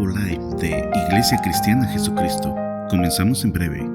nuevo live de Iglesia Cristiana Jesucristo. Comenzamos en breve.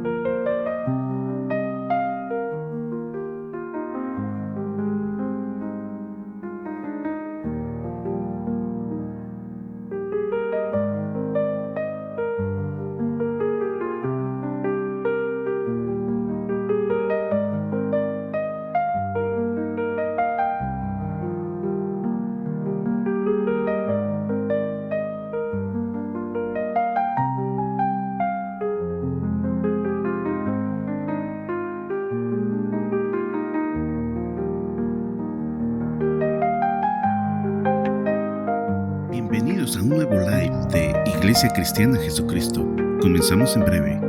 Bienvenidos a un nuevo live de Iglesia Cristiana Jesucristo. Comenzamos en breve.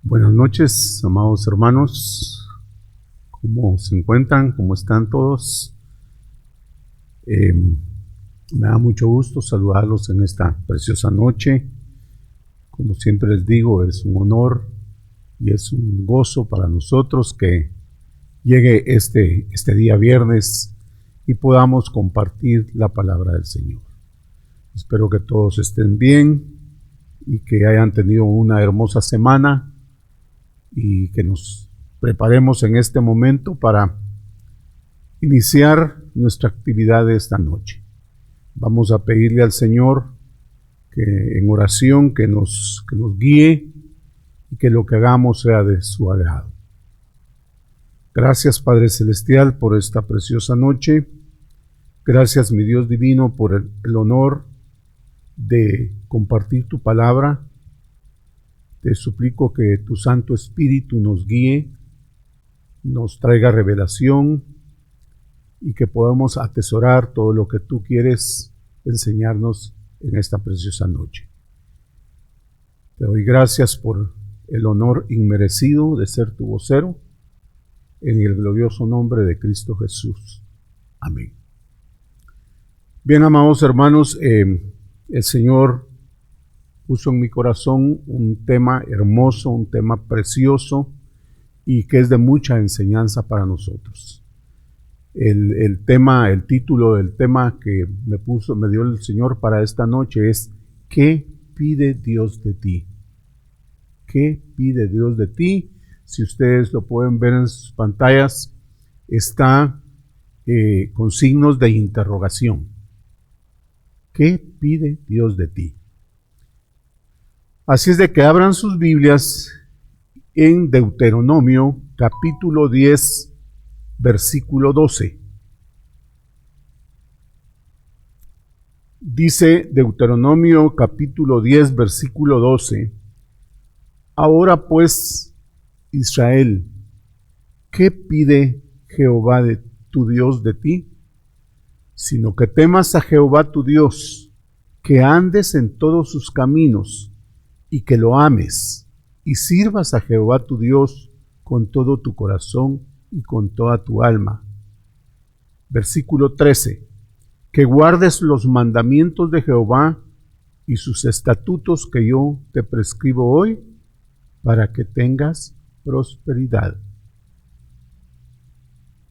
Buenas noches, amados hermanos. ¿Cómo se encuentran? ¿Cómo están todos? Me da mucho gusto saludarlos en esta preciosa noche. Como siempre les digo, es un honor y es un gozo para nosotros que llegue este día viernes y podamos compartir la palabra del Señor. Espero que todos estén bien y que hayan tenido una hermosa semana, y que nos preparemos en este momento para iniciar nuestra actividad de esta noche. Vamos a pedirle al Señor que en oración que nos guíe y que lo que hagamos sea de su agrado. Gracias, Padre Celestial, por esta preciosa noche. Gracias, mi Dios divino, por el honor de compartir tu palabra. Te suplico que tu Santo Espíritu nos guíe, nos traiga revelación y que podamos atesorar todo lo que tú quieres enseñarnos en esta preciosa noche. Te doy gracias por el honor inmerecido de ser tu vocero, en el glorioso nombre de Cristo Jesús. Amén. Bien, amados hermanos, el Señor puso en mi corazón un tema hermoso, un tema precioso y que es de mucha enseñanza para nosotros. El título del tema que me dio el Señor para esta noche es ¿qué pide Dios de ti? ¿Qué pide Dios de ti? Si ustedes lo pueden ver en sus pantallas, está con signos de interrogación. ¿Qué pide Dios de ti? Así es de que abran sus Biblias en Deuteronomio capítulo 10, versículo 12. Dice Deuteronomio capítulo 10, versículo 12. Ahora pues, Israel, ¿qué pide Jehová de tu Dios de ti? Sino que temas a Jehová tu Dios, que andes en todos sus caminos, y que lo ames, y sirvas a Jehová tu Dios con todo tu corazón y con toda tu alma. Versículo 13. Que guardes los mandamientos de Jehová y sus estatutos que yo te prescribo hoy, para que tengas prosperidad.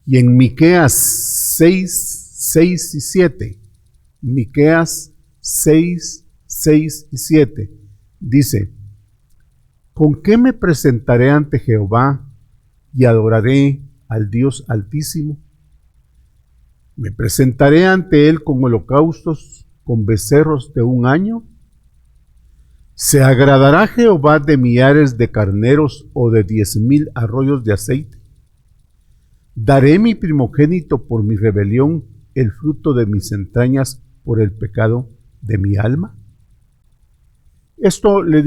Y en Miqueas 6 y 7, Miqueas 6 y 7, dice: ¿con qué me presentaré ante Jehová y adoraré al Dios Altísimo? ¿Me presentaré ante él con holocaustos, con becerros de un año? ¿Se agradará Jehová de millares de carneros o de 10,000 arroyos de aceite? ¿Daré mi primogénito por mi rebelión, el fruto de mis entrañas por el pecado de mi alma? Esto le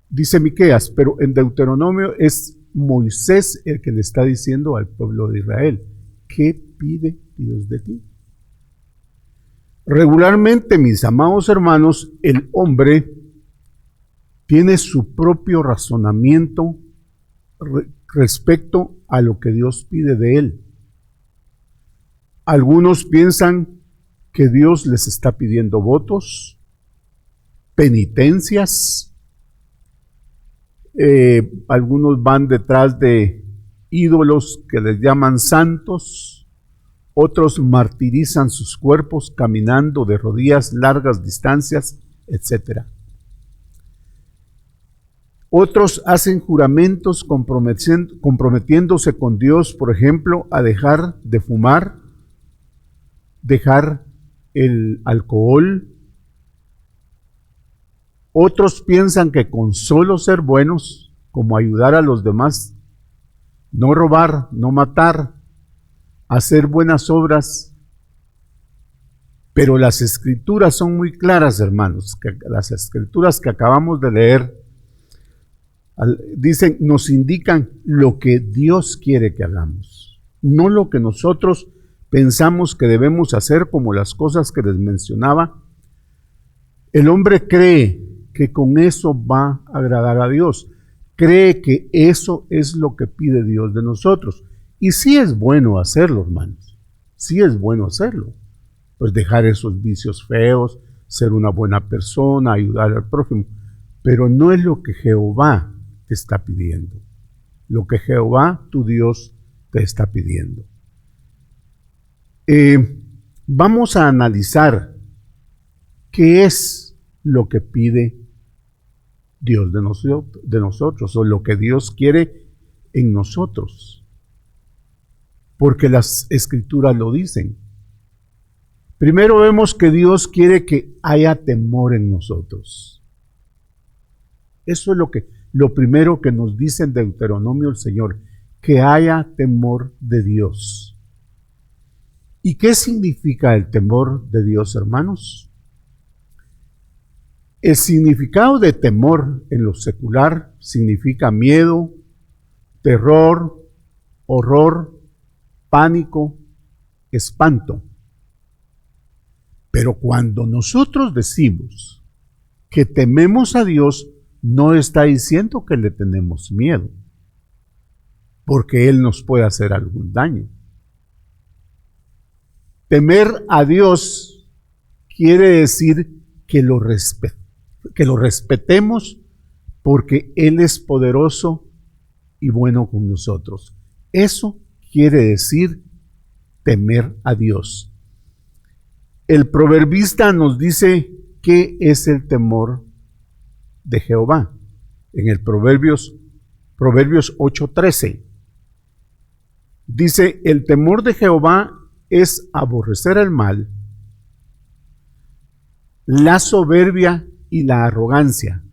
dice Miqueas, pero en Deuteronomio es Moisés el que le está diciendo al pueblo de Israel, ¿qué pide Dios de ti? Regularmente, mis amados hermanos, el hombre tiene su propio razonamiento respecto a lo que Dios pide de él. Algunos piensan que Dios les está pidiendo votos, penitencias. Algunos van detrás de ídolos que les llaman santos. Otros martirizan sus cuerpos caminando de rodillas largas distancias, etc. Otros hacen juramentos comprometiéndose con Dios, por ejemplo, a dejar de fumar, dejar el alcohol. Otros piensan que con solo ser buenos, como ayudar a los demás, no robar, no matar, hacer buenas obras, pero las escrituras son muy claras, hermanos, que las escrituras que acabamos de leer dicen, nos indican lo que Dios quiere que hagamos, no lo que nosotros pensamos que debemos hacer, como las cosas que les mencionaba. El hombre cree que con eso va a agradar a Dios, cree que eso es lo que pide Dios de nosotros. Y sí es bueno hacerlo, hermanos, sí es bueno hacerlo, pues dejar esos vicios feos, ser una buena persona, ayudar al prójimo, pero no es lo que Jehová te está pidiendo, lo que Jehová, tu Dios, te está pidiendo. Vamos a analizar qué es lo que pide Dios de nosotros, o lo que Dios quiere en nosotros. Porque las escrituras lo dicen. Primero vemos que Dios quiere que haya temor en nosotros. Eso es lo primero que nos dice en Deuteronomio el Señor, que haya temor de Dios. ¿Y qué significa el temor de Dios, hermanos? El significado de temor en lo secular significa miedo, terror, horror, pánico, espanto. Pero cuando nosotros decimos que tememos a Dios, no está diciendo que le tenemos miedo, porque Él nos puede hacer algún daño. Temer a Dios quiere decir que lo respetemos, porque Él es poderoso y bueno con nosotros. Eso quiere decir temer a Dios. El proverbista nos dice qué es el temor de Jehová. En el Proverbios 8:13 dice, el temor de Jehová es aborrecer el mal, la soberbia y la arrogancia,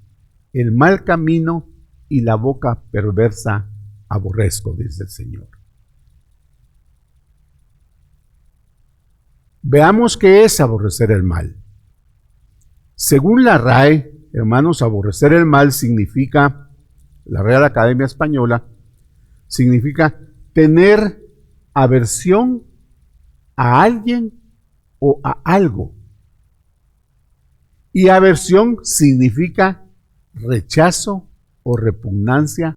el mal camino y la boca perversa aborrezco, dice el Señor. Veamos qué es aborrecer el mal. Según la RAE, hermanos, aborrecer el mal significa, la Real Academia Española, significa tener aversión a alguien o a algo. Y aversión significa rechazo o repugnancia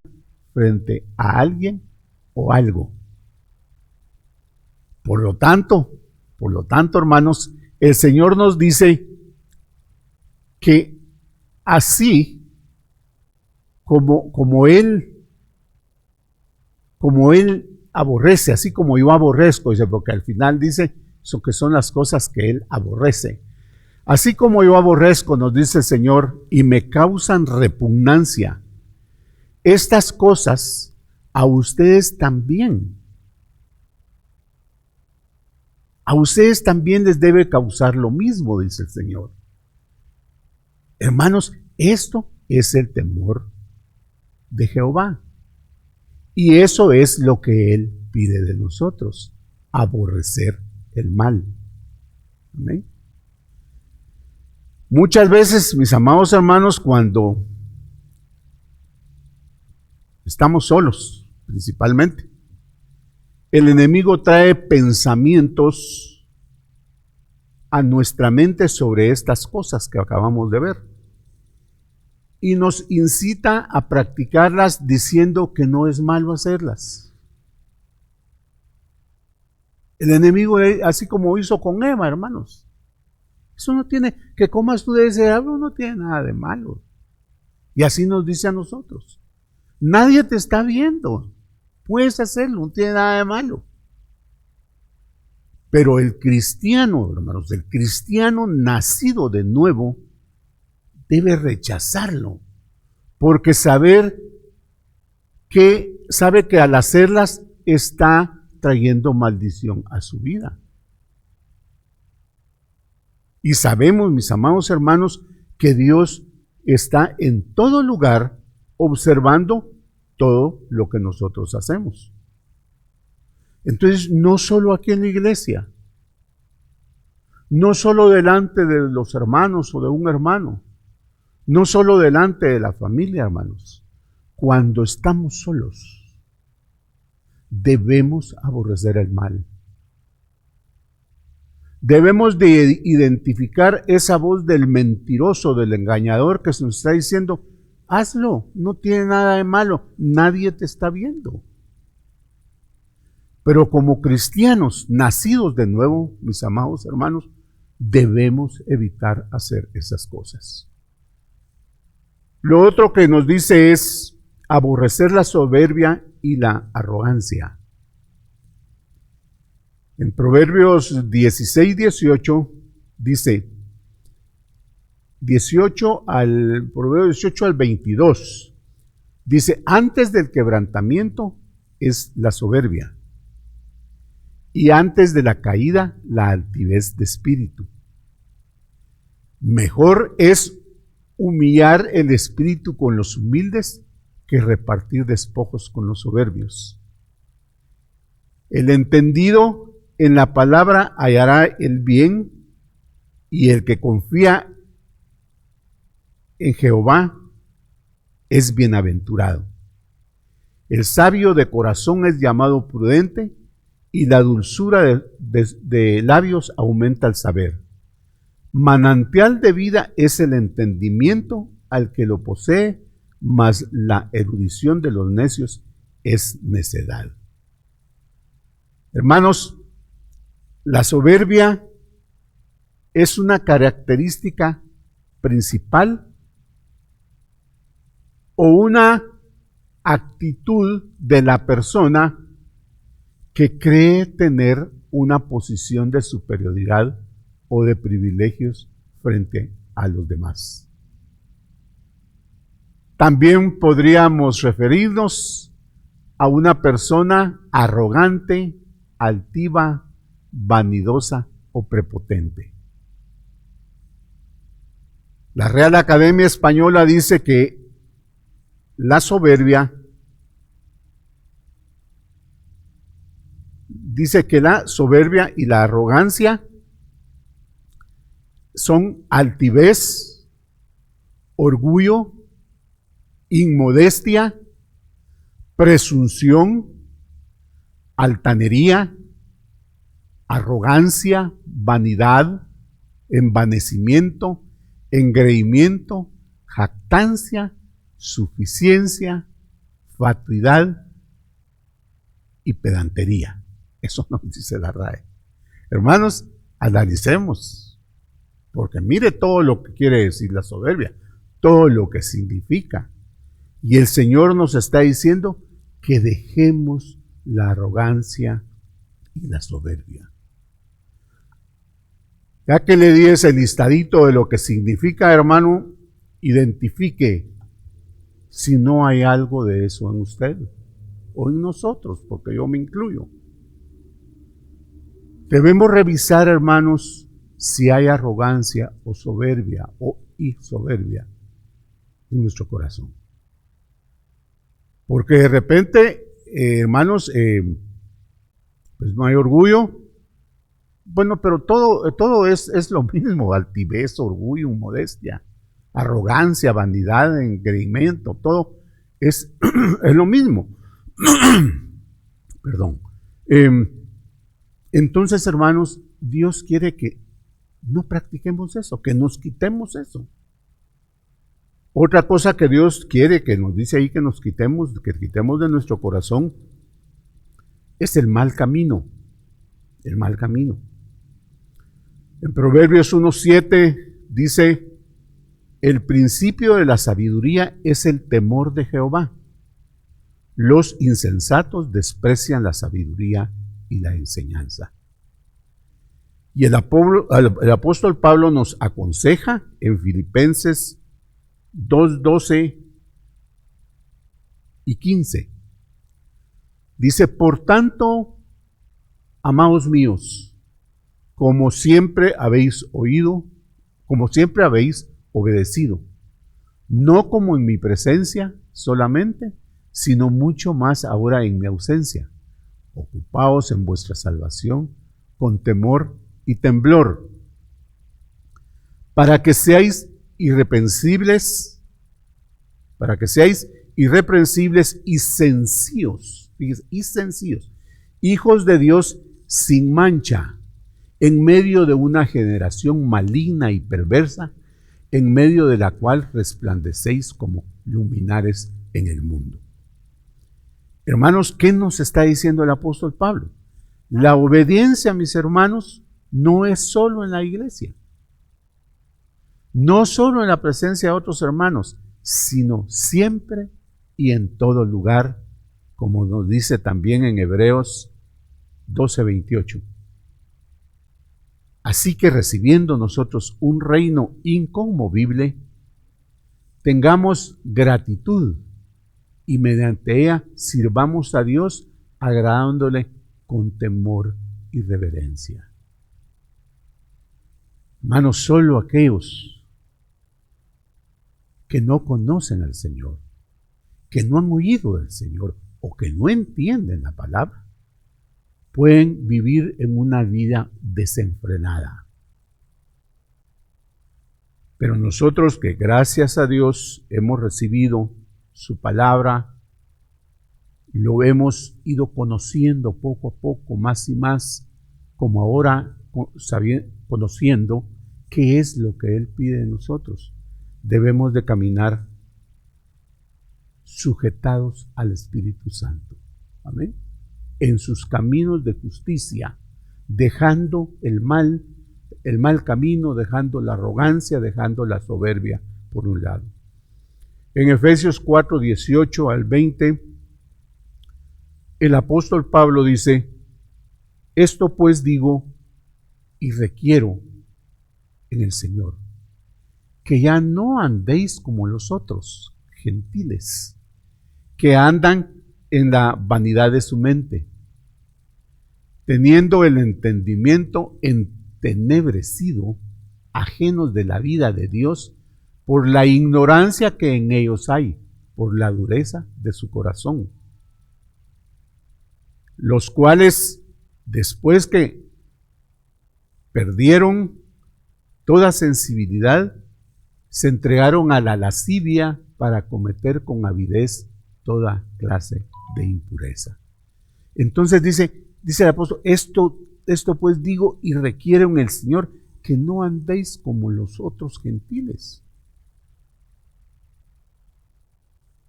frente a alguien o algo. Por lo tanto, hermanos, el Señor nos dice que así como Él aborrece, así como yo aborrezco, dice, porque al final dice que son las cosas que Él aborrece. Así como yo aborrezco, nos dice el Señor, y me causan repugnancia, estas cosas a ustedes también. A ustedes también les debe causar lo mismo, dice el Señor. Hermanos, esto es el temor de Jehová. Y eso es lo que Él pide de nosotros, aborrecer el mal. Amén. Muchas veces, mis amados hermanos, cuando Estamos solos, principalmente. El enemigo trae pensamientos a nuestra mente sobre estas cosas que acabamos de ver y nos incita a practicarlas diciendo que no es malo hacerlas. El enemigo, así como hizo con Eva, hermanos, eso no tiene, que comas tú de ese árbol no tiene nada de malo. Y así nos dice a nosotros. Nadie te está viendo. Puedes hacerlo, no tiene nada de malo. Pero el cristiano, hermanos, el cristiano nacido de nuevo debe rechazarlo, porque sabe que al hacerlas está trayendo maldición a su vida. Y sabemos, mis amados hermanos, que Dios está en todo lugar observando todo lo que nosotros hacemos. Entonces, no solo aquí en la iglesia, no solo delante de los hermanos o de un hermano, no solo delante de la familia, hermanos, cuando estamos solos, debemos aborrecer el mal. Debemos de identificar esa voz del mentiroso, del engañador que se nos está diciendo, hazlo, no tiene nada de malo, nadie te está viendo. Pero como cristianos nacidos de nuevo, mis amados hermanos, debemos evitar hacer esas cosas. Lo otro que nos dice es aborrecer la soberbia y la arrogancia. En Proverbios 16:18 dice, Proverbios 18 al 22, dice, antes del quebrantamiento es la soberbia, y antes de la caída la altivez de espíritu. Mejor es humillar el espíritu con los humildes que repartir despojos con los soberbios. El entendido en la palabra hallará el bien, y el que confía en Jehová es bienaventurado. El sabio de corazón es llamado prudente, y la dulzura de labios aumenta el saber. Manantial de vida es el entendimiento al que lo posee, mas la erudición de los necios es necedad. Hermanos, la soberbia es una característica principal o una actitud de la persona que cree tener una posición de superioridad o de privilegios frente a los demás. También podríamos referirnos a una persona arrogante, altiva, vanidosa o prepotente. La Real Academia Española dice que la soberbia y la arrogancia son altivez, orgullo, inmodestia, presunción, altanería, arrogancia, vanidad, envanecimiento, engreimiento, jactancia, suficiencia, fatuidad y pedantería. Eso nos dice la RAE. Hermanos, analicemos, porque mire todo lo que quiere decir la soberbia, todo lo que significa. Y el Señor nos está diciendo que dejemos la arrogancia y la soberbia. Ya que le di ese listadito de lo que significa, hermano, identifique si no hay algo de eso en usted o en nosotros, porque yo me incluyo. Debemos revisar, hermanos, si hay arrogancia o soberbia y soberbia en nuestro corazón. Porque de repente, hermanos, pues no hay orgullo. Bueno, pero todo es lo mismo: altivez, orgullo, modestia, arrogancia, vanidad, engreimiento, todo. es lo mismo. Perdón. Entonces, hermanos, Dios quiere que no practiquemos eso, que nos quitemos eso. Otra cosa que Dios quiere, que nos dice ahí que quitemos de nuestro corazón, es el mal camino. El mal camino. En Proverbios 1:7 dice: el principio de la sabiduría es el temor de Jehová. Los insensatos desprecian la sabiduría y la enseñanza. Y el apóstol Pablo nos aconseja en Filipenses 2:12 y 15. Dice: por tanto, amados míos, como siempre habéis obedecido, no como en mi presencia solamente, sino mucho más ahora en mi ausencia. Ocupaos en vuestra salvación con temor y temblor, para que seáis irreprensibles y sencillos, hijos de Dios sin mancha, en medio de una generación maligna y perversa, en medio de la cual resplandecéis como luminares en el mundo. Hermanos, ¿qué nos está diciendo el apóstol Pablo? La obediencia, mis hermanos, no es solo en la iglesia, no solo en la presencia de otros hermanos, sino siempre y en todo lugar, como nos dice también en Hebreos 12:28. Así que recibiendo nosotros un reino inconmovible, tengamos gratitud y mediante ella sirvamos a Dios agradándole con temor y reverencia. Hermanos, solo aquellos que no conocen al Señor, que no han oído del Señor o que no entienden la palabra, pueden vivir en una vida desenfrenada. Pero nosotros que gracias a Dios hemos recibido su palabra, lo hemos ido conociendo poco a poco, más y más, como ahora conociendo qué es lo que Él pide de nosotros. Debemos de caminar sujetados al Espíritu Santo. Amén. En sus caminos de justicia, dejando el mal camino, dejando la arrogancia, dejando la soberbia por un lado. En Efesios 4:18 al 20, el apóstol Pablo dice: esto pues digo y requiero en el Señor, que ya no andéis como los otros gentiles, que andan en la vanidad de su mente, teniendo el entendimiento entenebrecido, ajenos de la vida de Dios, por la ignorancia que en ellos hay, por la dureza de su corazón, los cuales, después que perdieron toda sensibilidad, se entregaron a la lascivia para cometer con avidez toda clase de impureza. Entonces dice el apóstol: esto pues digo y requiero en el Señor, que no andéis como los otros gentiles.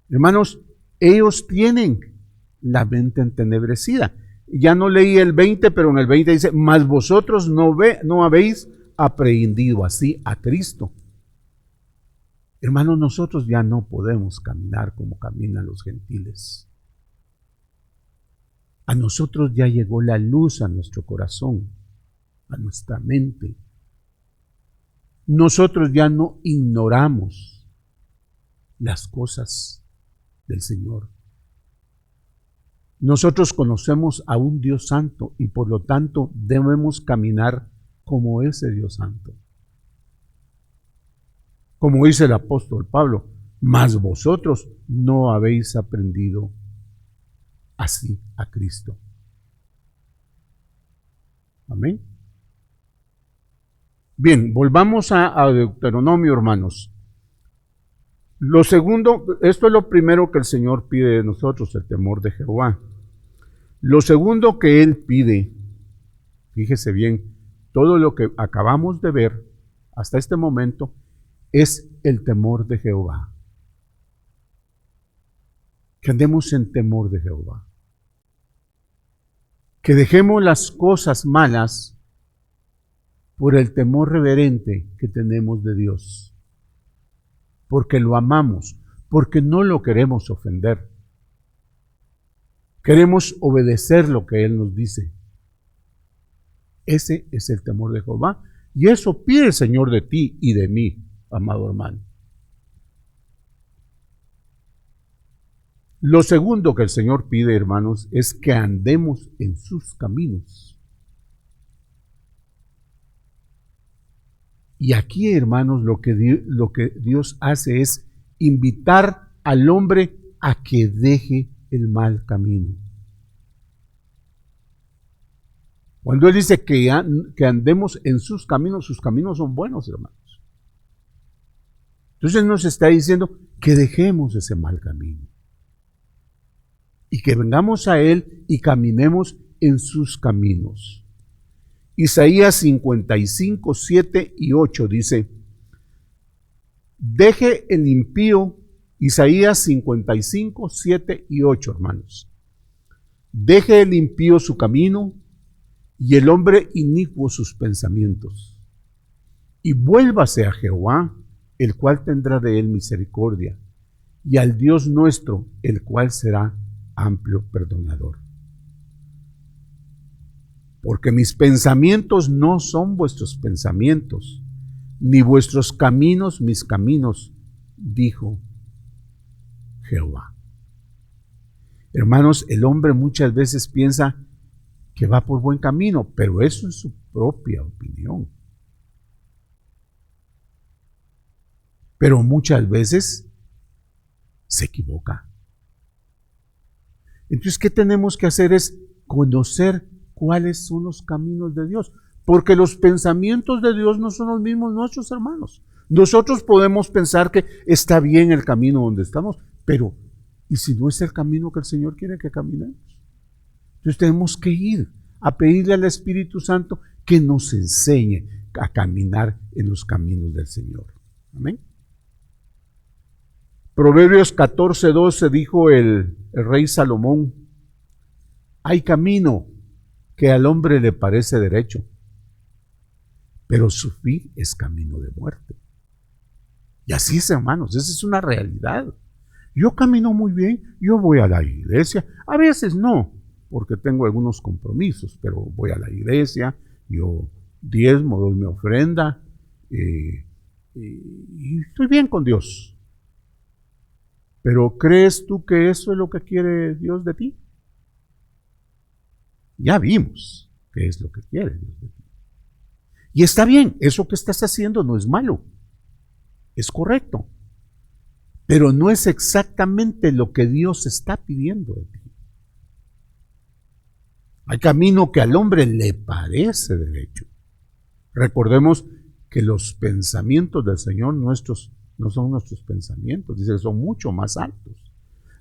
Hermanos, ellos tienen la mente entenebrecida. Ya no leí el 20, pero en el 20 dice: mas vosotros no habéis aprehendido así a Cristo. Hermanos, nosotros ya no podemos caminar como caminan los gentiles. A nosotros ya llegó la luz a nuestro corazón, a nuestra mente. Nosotros ya no ignoramos las cosas del Señor. Nosotros conocemos a un Dios santo y por lo tanto debemos caminar como ese Dios santo. Como dice el apóstol Pablo: mas vosotros no habéis aprendido así a Cristo. Amén. Bien, volvamos a Deuteronomio, hermanos. Lo segundo, esto es lo primero que el Señor pide de nosotros, el temor de Jehová. Lo segundo que Él pide, fíjese bien, todo lo que acabamos de ver hasta este momento es el temor de Jehová. Que andemos en temor de Jehová. Que dejemos las cosas malas por el temor reverente que tenemos de Dios. Porque lo amamos, porque no lo queremos ofender. Queremos obedecer lo que Él nos dice. Ese es el temor de Jehová. Y eso pide el Señor de ti y de mí, amado hermano. Lo segundo que el Señor pide, hermanos, es que andemos en sus caminos. Y aquí, hermanos, lo que Dios hace es invitar al hombre a que deje el mal camino. Cuando Él dice que andemos en sus caminos son buenos, hermanos. Entonces nos está diciendo que dejemos ese mal camino. Y que vengamos a Él y caminemos en sus caminos. Isaías 55, 7 y 8 dice, deje el impío, Isaías 55, 7 y 8, hermanos. Deje el impío su camino y el hombre inicuo sus pensamientos. Y vuélvase a Jehová, el cual tendrá de él misericordia, y al Dios nuestro, el cual será amplio perdonador. Porque mis pensamientos no son vuestros pensamientos, ni vuestros caminos mis caminos, dijo Jehová. Hermanos, el hombre muchas veces piensa que va por buen camino, pero eso es su propia opinión. Pero muchas veces se equivoca. Entonces, ¿qué tenemos que hacer? Es conocer cuáles son los caminos de Dios, porque los pensamientos de Dios no son los mismos nuestros, hermanos. Nosotros podemos pensar que está bien el camino donde estamos, pero ¿y si no es el camino que el Señor quiere que caminemos? Entonces tenemos que ir a pedirle al Espíritu Santo que nos enseñe a caminar en los caminos del Señor. Amén. Proverbios 14:12 dijo el rey Salomón, hay camino que al hombre le parece derecho, pero su fin es camino de muerte. Y así es, hermanos, esa es una realidad. Yo camino muy bien, yo voy a la iglesia, a veces no, porque tengo algunos compromisos, pero voy a la iglesia, yo diezmo, doy mi ofrenda, y estoy bien con Dios. Pero ¿crees tú que eso es lo que quiere Dios de ti? Ya vimos qué es lo que quiere Dios de ti. Y está bien, eso que estás haciendo no es malo, es correcto, pero no es exactamente lo que Dios está pidiendo de ti. Hay camino que al hombre le parece derecho. Recordemos que los pensamientos del Señor nuestros no son nuestros pensamientos, dice que son mucho más altos,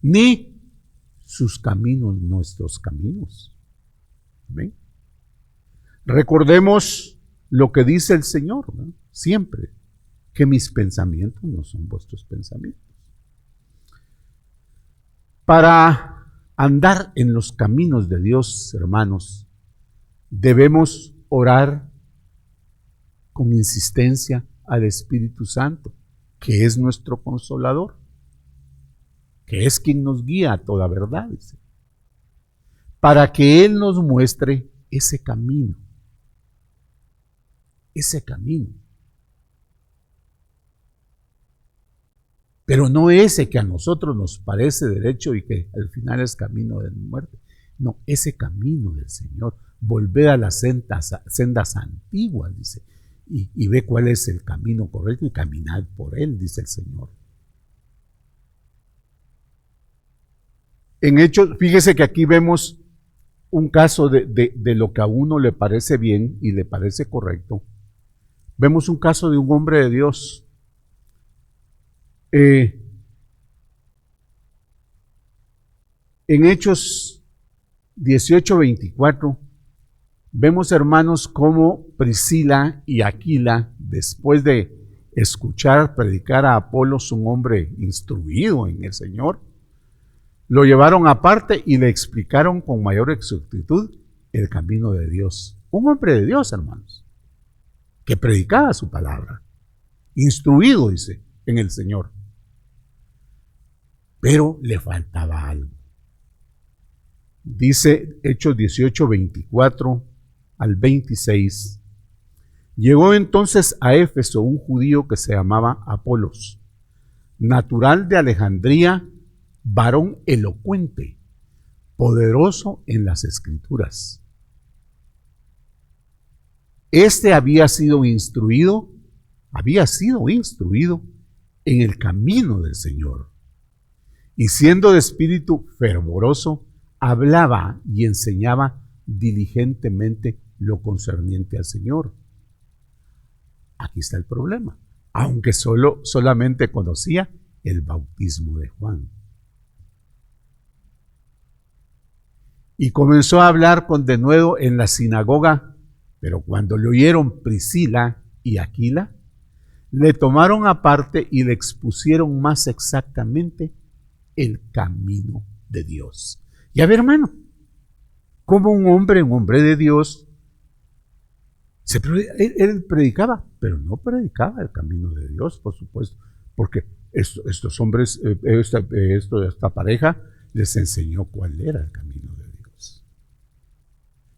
ni sus caminos nuestros caminos. ¿Ven? Recordemos lo que dice el Señor, ¿no? Siempre, que mis pensamientos no son vuestros pensamientos. Para andar en los caminos de Dios, hermanos, debemos orar con insistencia al Espíritu Santo, que es nuestro consolador, que es quien nos guía a toda verdad, dice, para que Él nos muestre ese camino. Ese camino. Pero no ese que a nosotros nos parece derecho y que al final es camino de muerte. No, ese camino del Señor. Volver a las sendas antiguas, dice. Y ve cuál es el camino correcto y caminad por él, dice el Señor. En Hechos, fíjese que aquí vemos un caso de lo que a uno le parece bien y le parece correcto. Vemos un caso de un hombre de Dios. En Hechos 18:24, vemos, hermanos, cómo Priscila y Aquila, después de escuchar predicar a Apolos, un hombre instruido en el Señor, lo llevaron aparte y le explicaron con mayor exactitud el camino de Dios. Un hombre de Dios, hermanos, que predicaba su palabra, instruido, dice, en el Señor. Pero le faltaba algo. Dice Hechos 18:24 al 26. Llegó entonces a Éfeso un judío que se llamaba Apolos, natural de Alejandría, varón elocuente, poderoso en las Escrituras. Este había sido instruido en el camino del Señor, y siendo de espíritu fervoroso, hablaba y enseñaba diligentemente lo concerniente al Señor. Aquí está el problema, aunque solamente conocía el bautismo de Juan. Y comenzó a hablar con denuedo en la sinagoga, pero cuando le oyeron Priscila y Aquila, le tomaron aparte y le expusieron más exactamente el camino de Dios. Y a ver, hermano, como un hombre de Dios, él predicaba, pero no predicaba el camino de Dios, por supuesto, porque estos hombres, esta pareja, les enseñó cuál era el camino de Dios.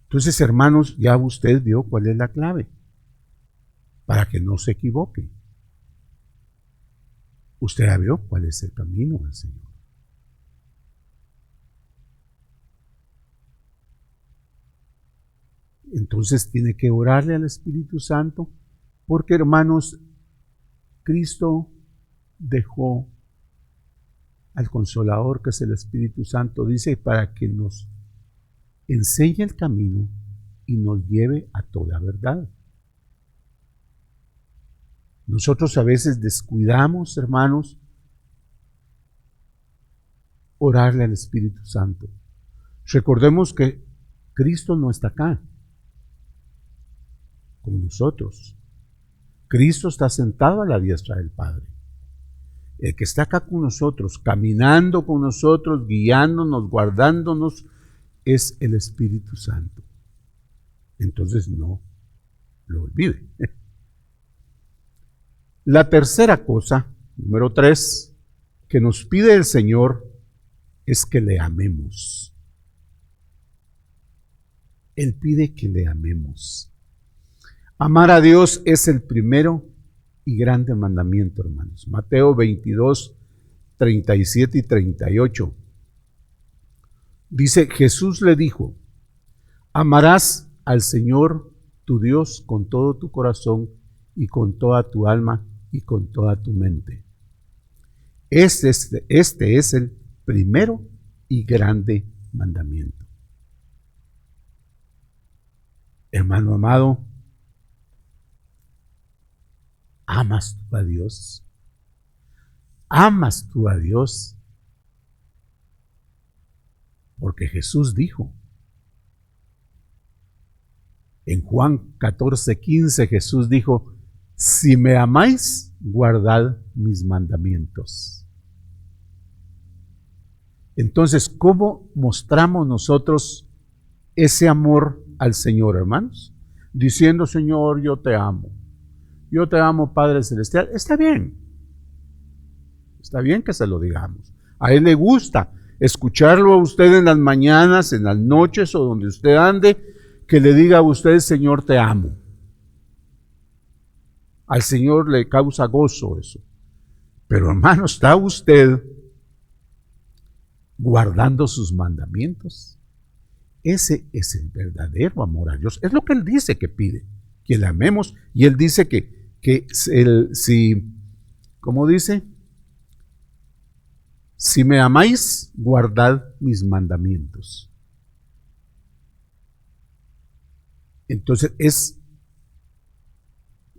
Entonces, hermanos, ya usted vio cuál es la clave, para que no se equivoque. Usted ya vio cuál es el camino del Señor. Entonces tiene que orarle al Espíritu Santo, porque, hermanos, Cristo dejó al Consolador, que es el Espíritu Santo, dice, para que nos enseñe el camino y nos lleve a toda verdad. Nosotros a veces descuidamos, hermanos, orarle al Espíritu Santo. Recordemos que Cristo no está acá con nosotros. Cristo está sentado a la diestra del Padre. El que está acá con nosotros, caminando con nosotros, guiándonos, guardándonos, es el Espíritu Santo. Entonces no lo olvide. La tercera cosa, número 3, que nos pide el Señor es que le amemos. Él pide que le amemos. Amar a Dios es el primero y grande mandamiento, hermanos. Mateo 22, 37 y 38. Dice, Jesús le dijo, amarás al Señor tu Dios con todo tu corazón y con toda tu alma y con toda tu mente. Este es el primero y grande mandamiento. Hermano amado, ¿amas tú a Dios? ¿Amas tú a Dios? Porque Jesús dijo, en Juan 14:15, Jesús dijo, si me amáis, guardad mis mandamientos. Entonces, ¿cómo mostramos nosotros ese amor al Señor, hermanos? Diciendo, Señor, yo te amo, Padre Celestial. Está bien que se lo digamos. A Él le gusta escucharlo a usted en las mañanas, en las noches o donde usted ande, que le diga a usted, Señor, te amo. Al Señor le causa gozo eso. Pero, hermano, ¿está usted guardando sus mandamientos? Ese es el verdadero amor a Dios. Es lo que Él dice que pide, que le amemos. Y Él dice ¿cómo dice? Si me amáis, guardad mis mandamientos. Entonces es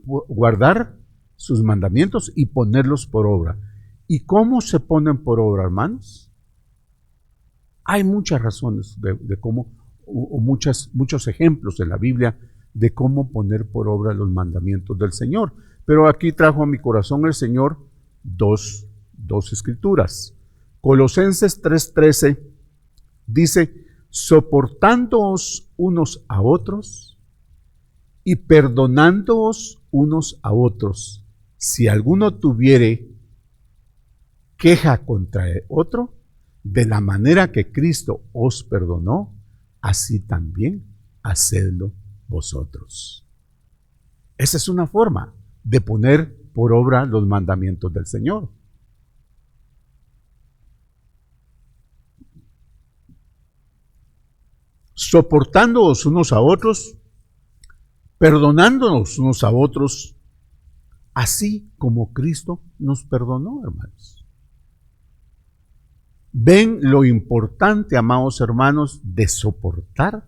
guardar sus mandamientos y ponerlos por obra. ¿Y cómo se ponen por obra, hermanos? Hay muchas razones de cómo, o muchos ejemplos en la Biblia de cómo poner por obra los mandamientos del Señor. Pero aquí trajo a mi corazón el Señor dos escrituras. Colosenses 3:13 dice, soportándoos unos a otros y perdonándoos unos a otros, si alguno tuviere queja contra otro, de la manera que Cristo os perdonó, así también hacedlo vosotros. Esa es una forma de poner por obra los mandamientos del Señor. Soportándoos unos a otros, perdonándonos unos a otros, así como Cristo nos perdonó, hermanos. ¿Ven lo importante, amados hermanos, de soportar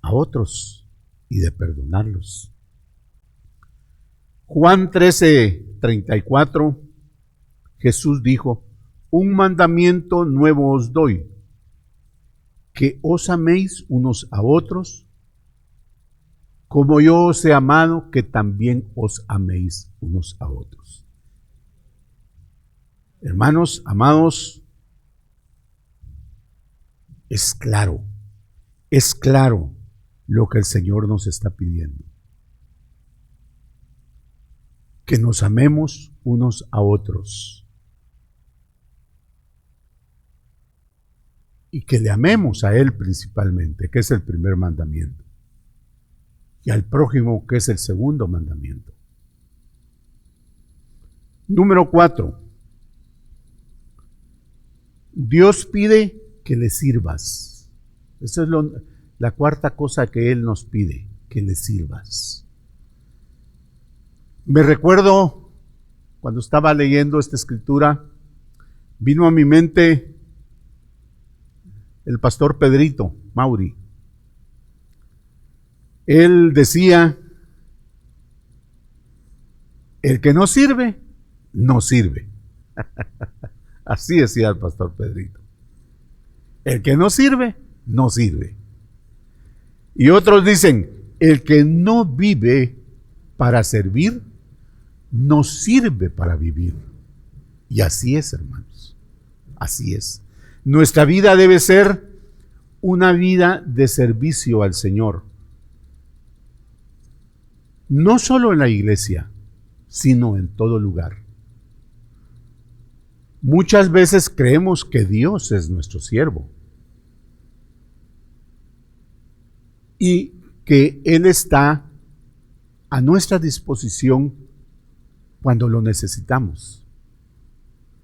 a otros y de perdonarlos? Juan 13:34, Jesús dijo, un mandamiento nuevo os doy, que os améis unos a otros, como yo os he amado, que también os améis unos a otros. Hermanos, amados, es claro lo que el Señor nos está pidiendo. Que nos amemos unos a otros. Y que le amemos a Él principalmente, que es el primer mandamiento. Y al prójimo, que es el segundo mandamiento. Número 4. Dios pide que le sirvas. Esa es la cuarta cosa que Él nos pide, que le sirvas. Me recuerdo cuando estaba leyendo esta escritura, vino a mi mente el pastor Pedrito Mauri. Él decía, el que no sirve, no sirve. Así decía el pastor Pedrito. El que no sirve, no sirve. Y otros dicen, el que no vive para servir, no sirve para vivir. Y así es, hermanos. Así es. Nuestra vida debe ser una vida de servicio al Señor. No solo en la iglesia, sino en todo lugar. Muchas veces creemos que Dios es nuestro siervo y que Él está a nuestra disposición cuando lo necesitamos.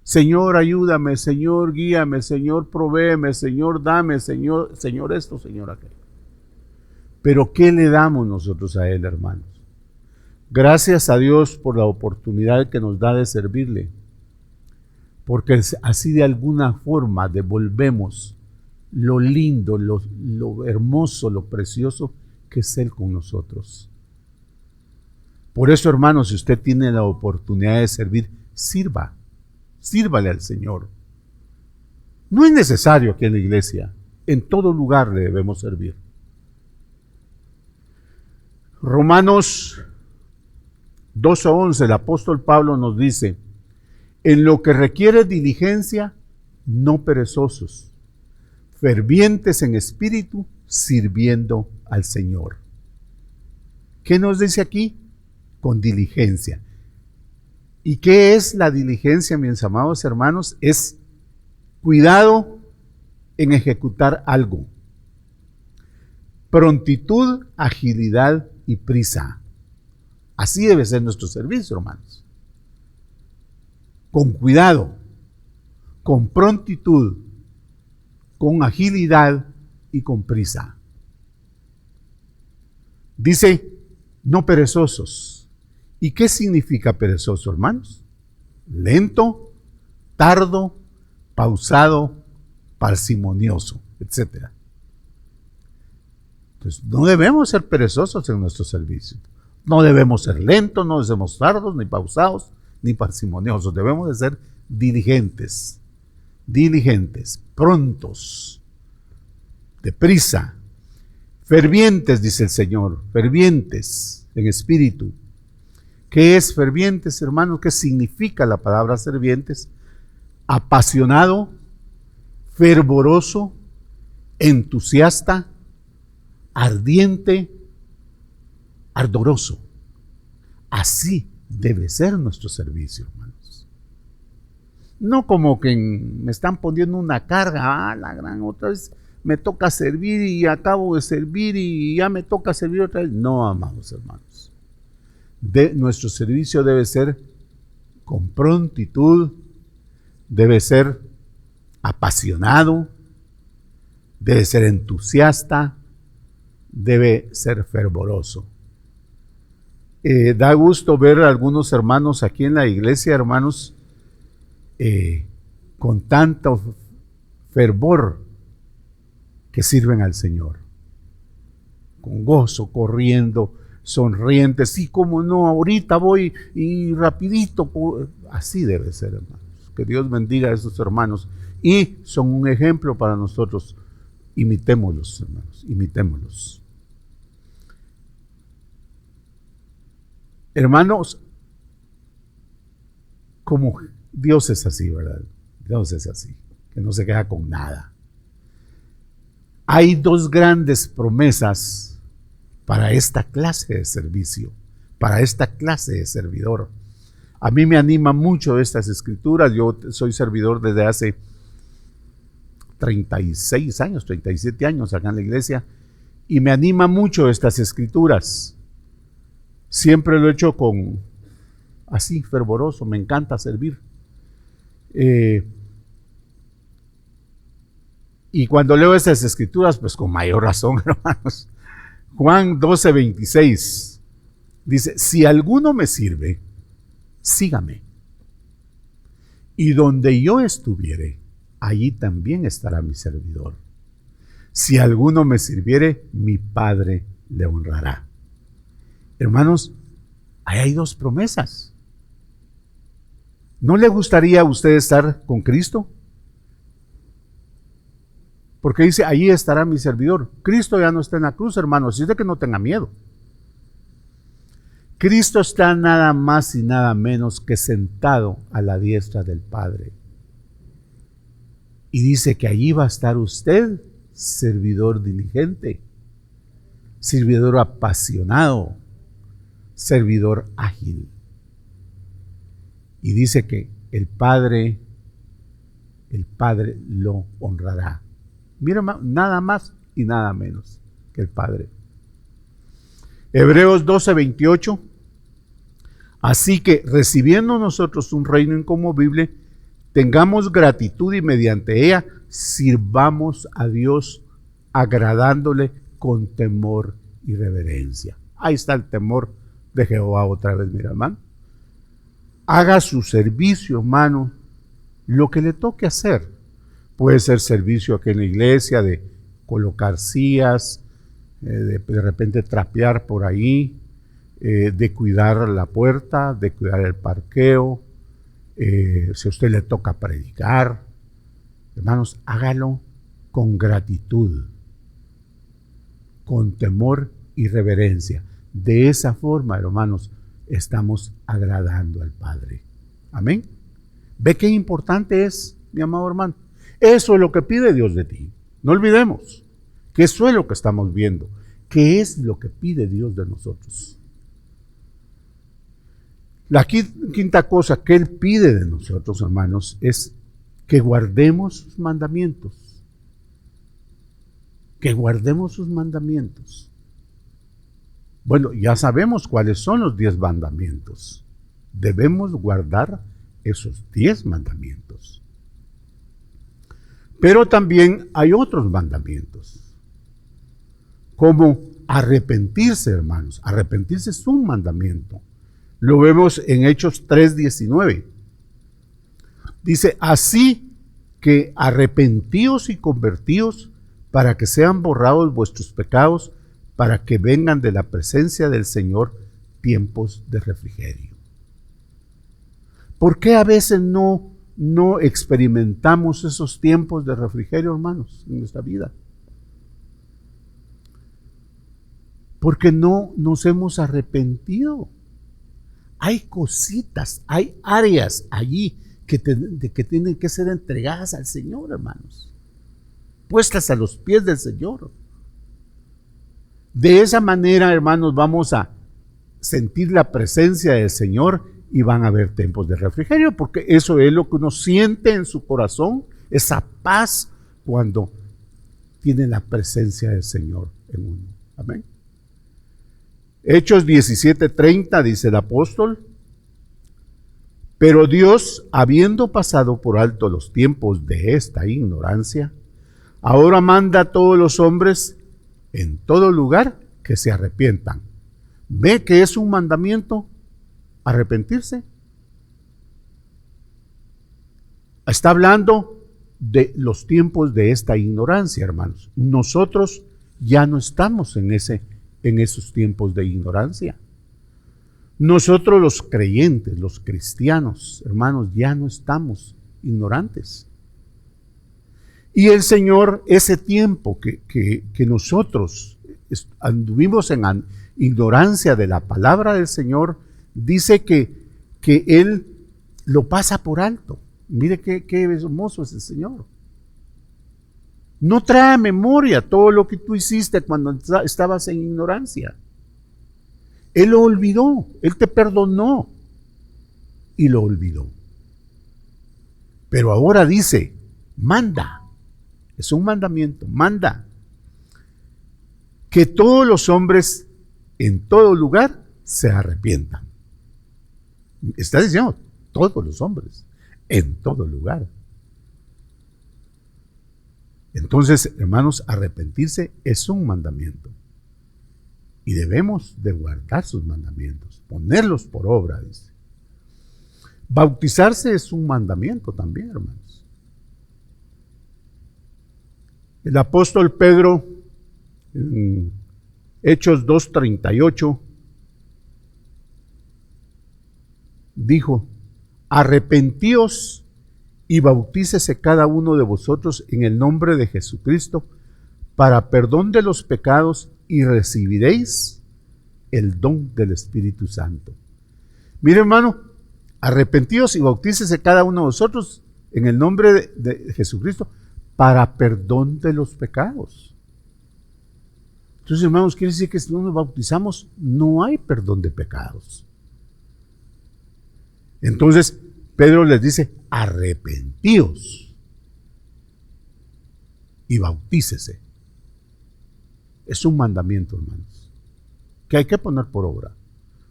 Señor, ayúdame, Señor, guíame, Señor, provéeme, Señor, dame, Señor esto, Señor aquello. Pero ¿qué le damos nosotros a Él, hermanos? Gracias a Dios por la oportunidad que nos da de servirle, porque así de alguna forma devolvemos lo lindo, lo hermoso, lo precioso que es Él con nosotros. Por eso, hermanos, si usted tiene la oportunidad de servir, sírvale al Señor. No es necesario aquí en la iglesia, en todo lugar le debemos servir. Romanos 12:11, el apóstol Pablo nos dice, en lo que requiere diligencia, no perezosos, fervientes en espíritu, sirviendo al Señor. ¿Qué nos dice aquí? Con diligencia. ¿Y qué es la diligencia, mis amados hermanos? Es cuidado en ejecutar algo. Prontitud, agilidad y prisa. Así debe ser nuestro servicio, hermanos. Con cuidado, con prontitud, con agilidad y con prisa. Dice, no perezosos. ¿Y qué significa perezoso, hermanos? Lento, tardo, pausado, parsimonioso, etc. Entonces, no debemos ser perezosos en nuestro servicio. No debemos ser lentos, no debemos ser tardos, ni pausados, ni parsimoniosos. Debemos de ser diligentes. diligentes, prontos, deprisa, fervientes, dice el Señor, fervientes en espíritu. ¿Qué es fervientes, hermanos? ¿Qué significa la palabra fervientes? Apasionado, fervoroso, entusiasta, ardiente, ardoroso. Así debe ser nuestro servicio, hermanos. No como que me están poniendo una carga, la gran otra vez me toca servir y acabo de servir y ya me toca servir otra vez. No, amados hermanos. Nuestro servicio debe ser con prontitud, debe ser apasionado, debe ser entusiasta, debe ser fervoroso. Da gusto ver a algunos hermanos aquí en la iglesia, hermanos, con tanto fervor que sirven al Señor, con gozo, corriendo, sonrientes. Sí, como no, ahorita voy y rapidito. Así debe ser, hermanos. Que Dios bendiga a esos hermanos y son un ejemplo para nosotros. Imitémoslos, hermanos, imitémoslos. Hermanos, como Dios es así, ¿verdad? Dios es así, que no se queda con nada. Hay dos grandes promesas para esta clase de servicio, para esta clase de servidor. A mí me anima mucho estas escrituras. Yo soy servidor desde hace 36 años, 37 años acá en la iglesia, y me anima mucho estas escrituras. Siempre lo he hecho con así, fervoroso, me encanta servir. Y cuando leo estas escrituras, pues con mayor razón, hermanos. Juan 12:26 dice: si alguno me sirve, sígame. Y donde yo estuviere, allí también estará mi servidor. Si alguno me sirviere, mi Padre le honrará. Hermanos, ahí hay dos promesas. ¿No le gustaría a usted estar con Cristo? Porque dice, allí estará mi servidor. Cristo ya no está en la cruz, hermanos, así de que no tenga miedo. Cristo está nada más y nada menos que sentado a la diestra del Padre. Y dice que allí va a estar usted, servidor diligente, servidor apasionado, servidor ágil. Y dice que el Padre lo honrará. Mira, nada más y nada menos que el Padre. Hebreos 12:28. Así que recibiendo nosotros un reino inconmovible, tengamos gratitud y mediante ella sirvamos a Dios agradándole con temor y reverencia. Ahí está el temor de Jehová otra vez, mira, hermano. Haga su servicio, hermano, lo que le toque hacer. Puede ser servicio aquí en la iglesia, de colocar sillas, de repente trapear por ahí, de cuidar la puerta, de cuidar el parqueo. Si a usted le toca predicar, hermanos, hágalo con gratitud, con temor y reverencia. De esa forma, hermanos, estamos agradando al Padre. Amén. ¿Ve qué importante es, mi amado hermano? Eso es lo que pide Dios de ti. No olvidemos que eso es lo que estamos viendo. ¿Qué es lo que pide Dios de nosotros? La quinta cosa que Él pide de nosotros, hermanos, es que guardemos sus mandamientos. Que guardemos sus mandamientos. Bueno, ya sabemos cuáles son los 10 mandamientos. Debemos guardar esos 10 mandamientos. Pero también hay otros mandamientos, como arrepentirse, hermanos. Arrepentirse es un mandamiento. Lo vemos en Hechos 3:19. Dice, así que arrepentíos y convertíos para que sean borrados vuestros pecados, para que vengan de la presencia del Señor tiempos de refrigerio. ¿Por qué a veces no no experimentamos esos tiempos de refrigerio, hermanos, en nuestra vida? Porque no nos hemos arrepentido. Hay cositas, hay áreas allí que tienen que ser entregadas al Señor, hermanos, puestas a los pies del Señor. De esa manera, hermanos, vamos a sentir la presencia del Señor y van a haber tiempos de refrigerio, porque eso es lo que uno siente en su corazón, esa paz cuando tiene la presencia del Señor en uno. Amén. Hechos 17:30 dice el apóstol: pero Dios, habiendo pasado por alto los tiempos de esta ignorancia, ahora manda a todos los hombres en todo lugar que se arrepientan. ¿Ve que es un mandamiento arrepentirse? Está hablando de los tiempos de esta ignorancia, hermanos. Nosotros ya no estamos en esos tiempos de ignorancia. Nosotros los creyentes, los cristianos, hermanos, ya no estamos ignorantes. Y el Señor, ese tiempo que nosotros anduvimos en ignorancia de la palabra del Señor, dice que Él lo pasa por alto. Mire qué hermoso es el Señor. No trae a memoria todo lo que tú hiciste cuando estabas en ignorancia. Él lo olvidó, Él te perdonó y lo olvidó. Pero ahora dice, manda, es un mandamiento, manda que todos los hombres en todo lugar se arrepientan. Está diciendo, todos los hombres, en todo lugar. Entonces, hermanos, arrepentirse es un mandamiento. Y debemos de guardar sus mandamientos, ponerlos por obra, dice. Bautizarse es un mandamiento también, hermanos. El apóstol Pedro, en Hechos 2:38, dijo: arrepentíos y bautícese cada uno de vosotros en el nombre de Jesucristo para perdón de los pecados y recibiréis el don del Espíritu Santo. Mire, hermano, arrepentíos y bautícese cada uno de vosotros en el nombre de Jesucristo para perdón de los pecados. Entonces, hermanos, quiere decir que si no nos bautizamos, no hay perdón de pecados. Entonces, Pedro les dice, arrepentíos y bautícese. Es un mandamiento, hermanos, que hay que poner por obra.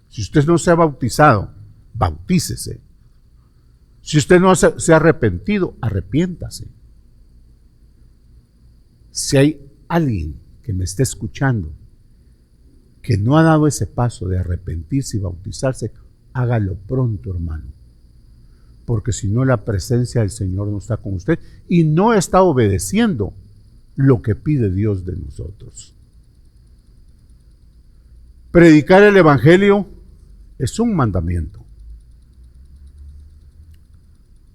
Si usted no se ha bautizado, bautícese. Si usted no se ha arrepentido, arrepiéntase. Si hay alguien que me esté escuchando que no ha dado ese paso de arrepentirse y bautizarse, hágalo pronto, hermano. Porque si no, la presencia del Señor no está con usted y no está obedeciendo lo que pide Dios de nosotros. Predicar el Evangelio es un mandamiento.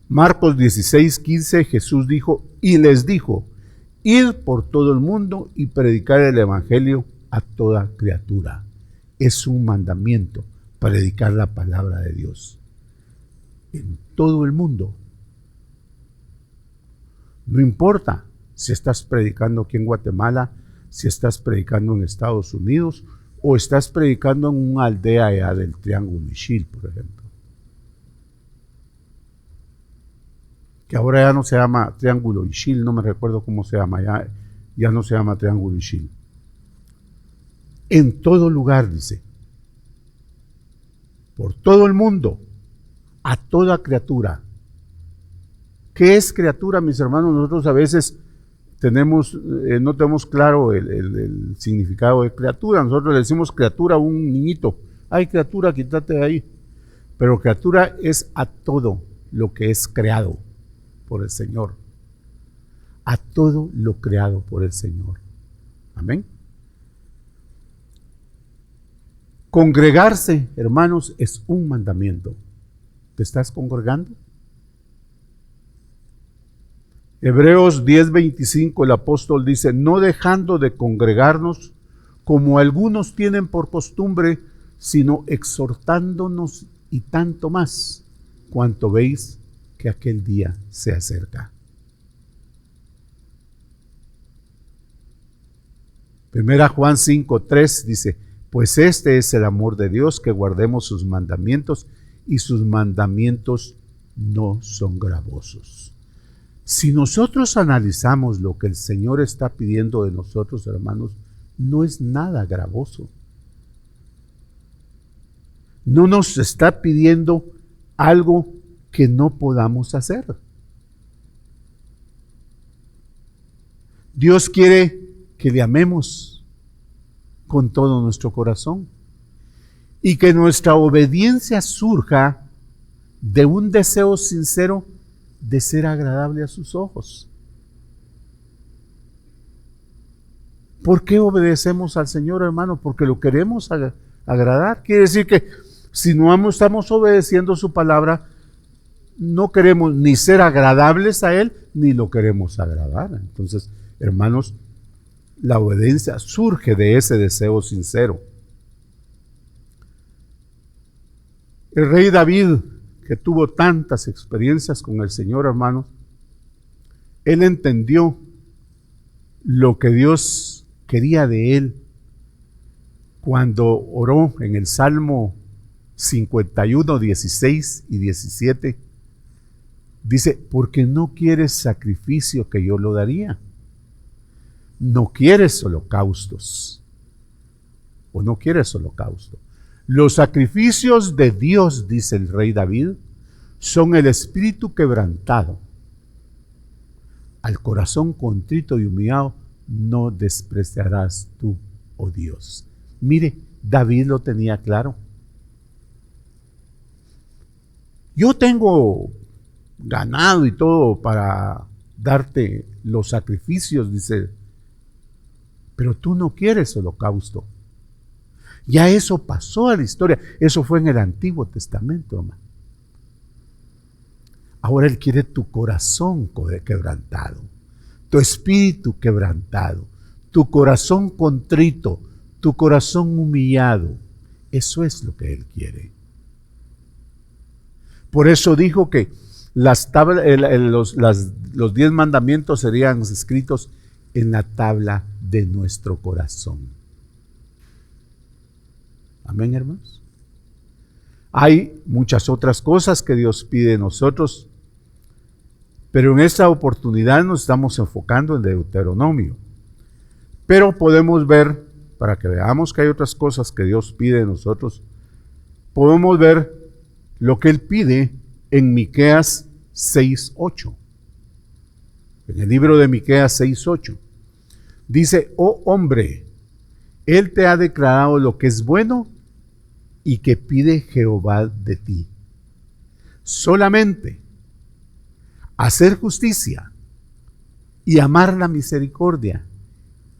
Marcos 16:15, Jesús dijo, y les dijo, id por todo el mundo y predicar el Evangelio a toda criatura. Es un mandamiento, predicar la palabra de Dios en todo el mundo. No importa si estás predicando aquí en Guatemala, si estás predicando en Estados Unidos o estás predicando en una aldea allá del Triángulo Ixil, por ejemplo. Que ahora ya no se llama Triángulo Ixil, no me recuerdo cómo se llama, ya no se llama Triángulo Ixil. En todo lugar, dice, por todo el mundo, a toda criatura. ¿Qué es criatura, mis hermanos? Nosotros a veces no tenemos claro el significado de criatura. Nosotros le decimos criatura a un niñito. Ay, criatura, quítate de ahí. Pero criatura es a todo lo que es creado por el Señor. A todo lo creado por el Señor. Amén. Congregarse, hermanos, es un mandamiento. ¿Te estás congregando? Hebreos 10:25, el apóstol dice, no dejando de congregarnos como algunos tienen por costumbre, sino exhortándonos y tanto más, cuanto veis que aquel día se acerca. Primera Juan 5:3 dice, pues este es el amor de Dios, que guardemos sus mandamientos, y sus mandamientos no son gravosos. Si nosotros analizamos lo que el Señor está pidiendo de nosotros, hermanos, no es nada gravoso. No nos está pidiendo algo que no podamos hacer. Dios quiere que le amemos con todo nuestro corazón y que nuestra obediencia surja de un deseo sincero de ser agradable a sus ojos. ¿Por qué obedecemos al Señor, hermano? Porque lo queremos agradar. Quiere decir que si no estamos obedeciendo su palabra, no queremos ni ser agradables a Él, ni lo queremos agradar. Entonces, hermanos, la obediencia surge de ese deseo sincero. El rey David, que tuvo tantas experiencias con el Señor, hermanos, él entendió lo que Dios quería de él cuando oró en el Salmo 51, 16 y 17. Dice, porque no quieres sacrificio que yo lo daría. No quieres holocaustos. O no quieres holocausto. Los sacrificios de Dios, dice el rey David, son el espíritu quebrantado. Al corazón contrito y humillado no despreciarás tú, oh Dios. Mire, David lo tenía claro. Yo tengo ganado y todo para darte los sacrificios, dice, pero tú no quieres holocausto. Ya eso pasó a la historia. Eso fue en el Antiguo Testamento, hermano. Ahora Él quiere tu corazón quebrantado, tu espíritu quebrantado, tu corazón contrito, tu corazón humillado. Eso es lo que Él quiere. Por eso dijo que los 10 mandamientos serían escritos en la tabla de nuestro corazón. Amén, hermanos. Hay muchas otras cosas que Dios pide de nosotros, pero en esta oportunidad nos estamos enfocando en Deuteronomio. Pero podemos ver, para que veamos que hay otras cosas que Dios pide de nosotros, podemos ver lo que Él pide en Miqueas 6:8. En el libro de Miqueas 6:8. Dice, oh hombre, Él te ha declarado lo que es bueno y que pide Jehová de ti. Solamente hacer justicia y amar la misericordia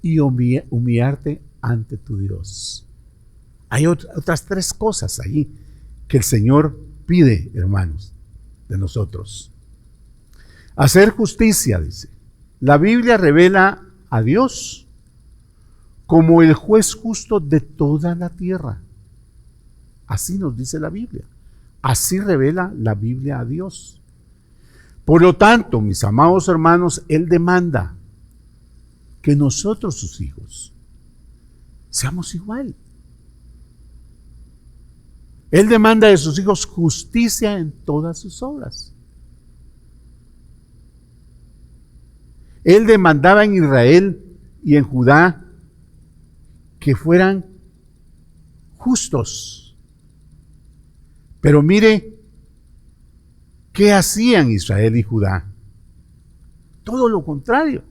y humillarte ante tu Dios. Hay otras 3 cosas ahí que el Señor pide, hermanos, de nosotros. Hacer justicia, dice. La Biblia revela a Dios como el juez justo de toda la tierra. Así nos dice la Biblia. Así revela la Biblia a Dios. Por lo tanto, mis amados hermanos, Él demanda que nosotros, sus hijos, seamos igual. Él demanda de sus hijos justicia en todas sus obras. Él demandaba en Israel y en Judá que fueran justos. Pero mire, ¿qué hacían Israel y Judá? Todo lo contrario.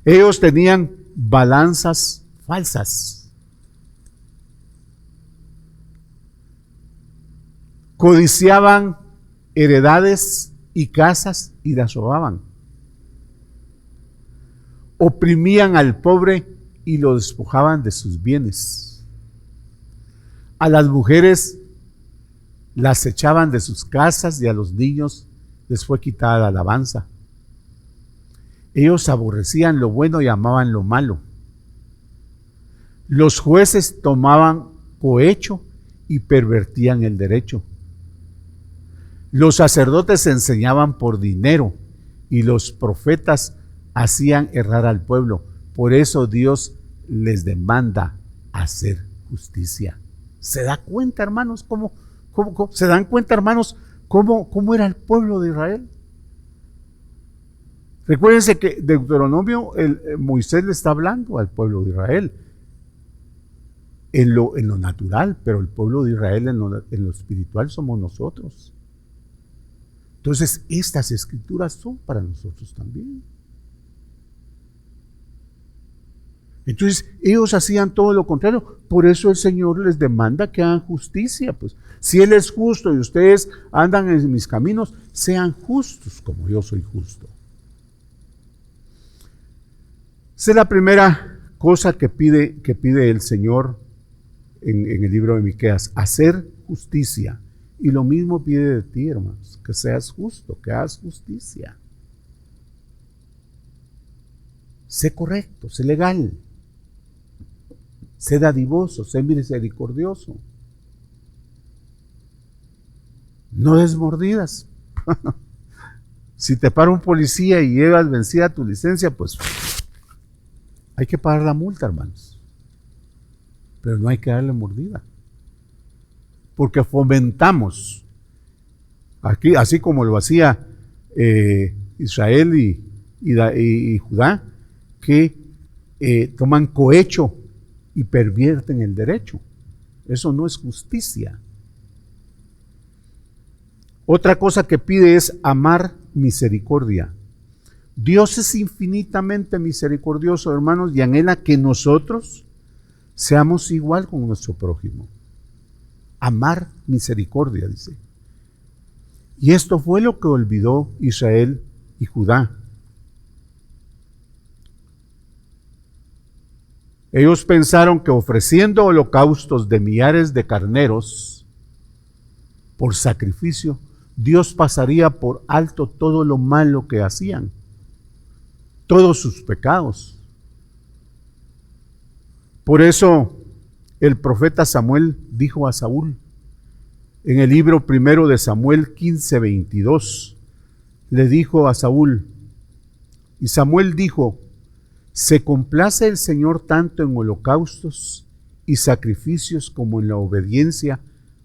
Ellos tenían balanzas falsas. Codiciaban heredades y casas y las robaban. Oprimían al pobre y lo despojaban de sus bienes. A las mujeres las echaban de sus casas y a los niños les fue quitada la alabanza. Ellos aborrecían lo bueno y amaban lo malo. Los jueces tomaban cohecho y pervertían el derecho. Los sacerdotes enseñaban por dinero y los profetas hacían errar al pueblo. Por eso Dios les demanda hacer justicia. ¿Se da cuenta, hermanos, cómo se dan cuenta, hermanos, cómo era el pueblo de Israel? Recuérdense que Deuteronomio, Moisés le está hablando al pueblo de Israel en lo natural, pero el pueblo de Israel en lo espiritual somos nosotros. Entonces, estas escrituras son para nosotros también. Entonces, ellos hacían todo lo contrario. Por eso el Señor les demanda que hagan justicia. Pues, si Él es justo y ustedes andan en mis caminos, sean justos como yo soy justo. Esa es la primera cosa que pide el Señor en el libro de Miqueas, hacer justicia. Y lo mismo pide de ti, hermanos, que seas justo, que hagas justicia. Sé correcto, sé legal, sé dadivoso, sé misericordioso. No des mordidas. Si te para un policía y llevas vencida tu licencia, pues hay que pagar la multa, hermanos. Pero no hay que darle mordida. Porque fomentamos, aquí, así como lo hacía Israel y Judá, que toman cohecho y pervierten el derecho. Eso no es justicia. Otra cosa que pide es amar misericordia. Dios es infinitamente misericordioso, hermanos, y anhela que nosotros seamos igual con nuestro prójimo. Amar misericordia, dice. Y esto fue lo que olvidó Israel y Judá. Ellos pensaron que ofreciendo holocaustos de millares de carneros por sacrificio, Dios pasaría por alto todo lo malo que hacían, todos sus pecados. Por eso el profeta Samuel dijo a Saúl, en el libro primero de Samuel 15:22, le dijo a Saúl, y Samuel dijo, ¿se complace el Señor tanto en holocaustos y sacrificios como en la obediencia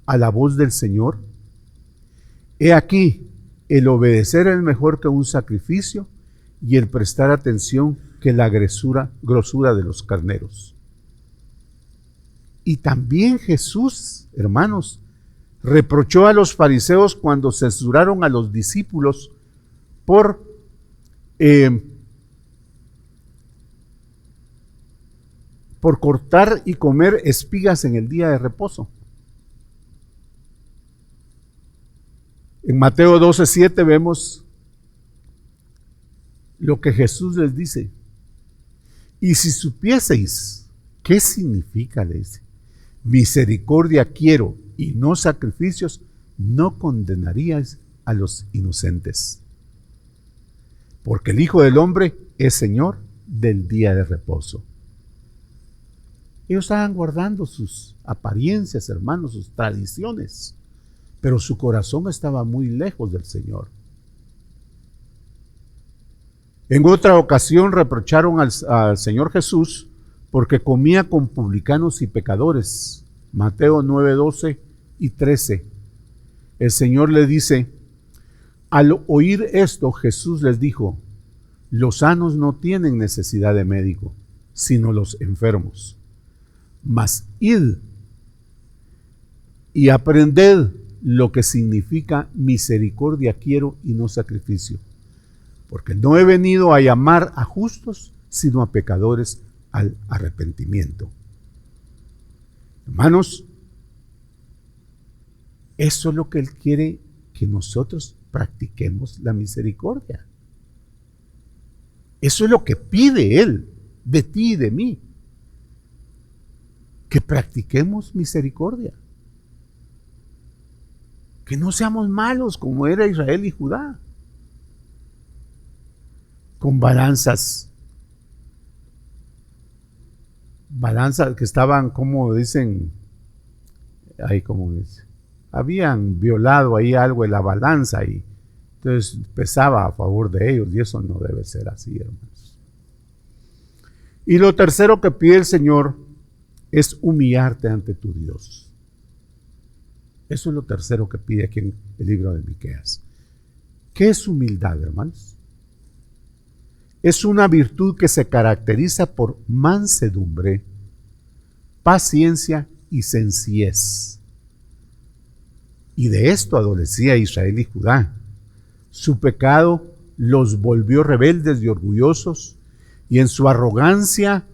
a la voz del Señor? He aquí, el obedecer es mejor que un sacrificio y el prestar atención que la grosura de los carneros. Y también Jesús, hermanos, reprochó a los fariseos cuando censuraron a los discípulos por cortar y comer espigas en el día de reposo. En Mateo 12:7 vemos lo que Jesús les dice. Y si supieseis qué significa, le dice, misericordia quiero y no sacrificios, no condenaríais a los inocentes. Porque el Hijo del Hombre es Señor del día de reposo. Ellos estaban guardando sus apariencias, hermanos, sus tradiciones, pero su corazón estaba muy lejos del Señor. En otra ocasión reprocharon al Señor Jesús porque comía con publicanos y pecadores. Mateo 9:12 y 13. El Señor le dice, al oír esto, Jesús les dijo, los sanos no tienen necesidad de médico, sino los enfermos. Mas id y aprended lo que significa misericordia quiero y no sacrificio. Porque no he venido a llamar a justos, sino a pecadores al arrepentimiento. Hermanos, eso es lo que Él quiere, que nosotros practiquemos la misericordia. Eso es lo que pide Él de ti y de mí. Que practiquemos misericordia. Que no seamos malos como era Israel y Judá. con balanzas que estaban, como dicen, ahí como dice, habían violado ahí algo en la balanza y entonces pesaba a favor de ellos, y eso no debe ser así, hermanos. Y lo tercero que pide el Señor es humillarte ante tu Dios. Eso es lo tercero que pide aquí en el libro de Miqueas. ¿Qué es humildad, hermanos? Es una virtud que se caracteriza por mansedumbre, paciencia y sencillez. Y de esto adolecía Israel y Judá. Su pecado los volvió rebeldes y orgullosos, y en su arrogancia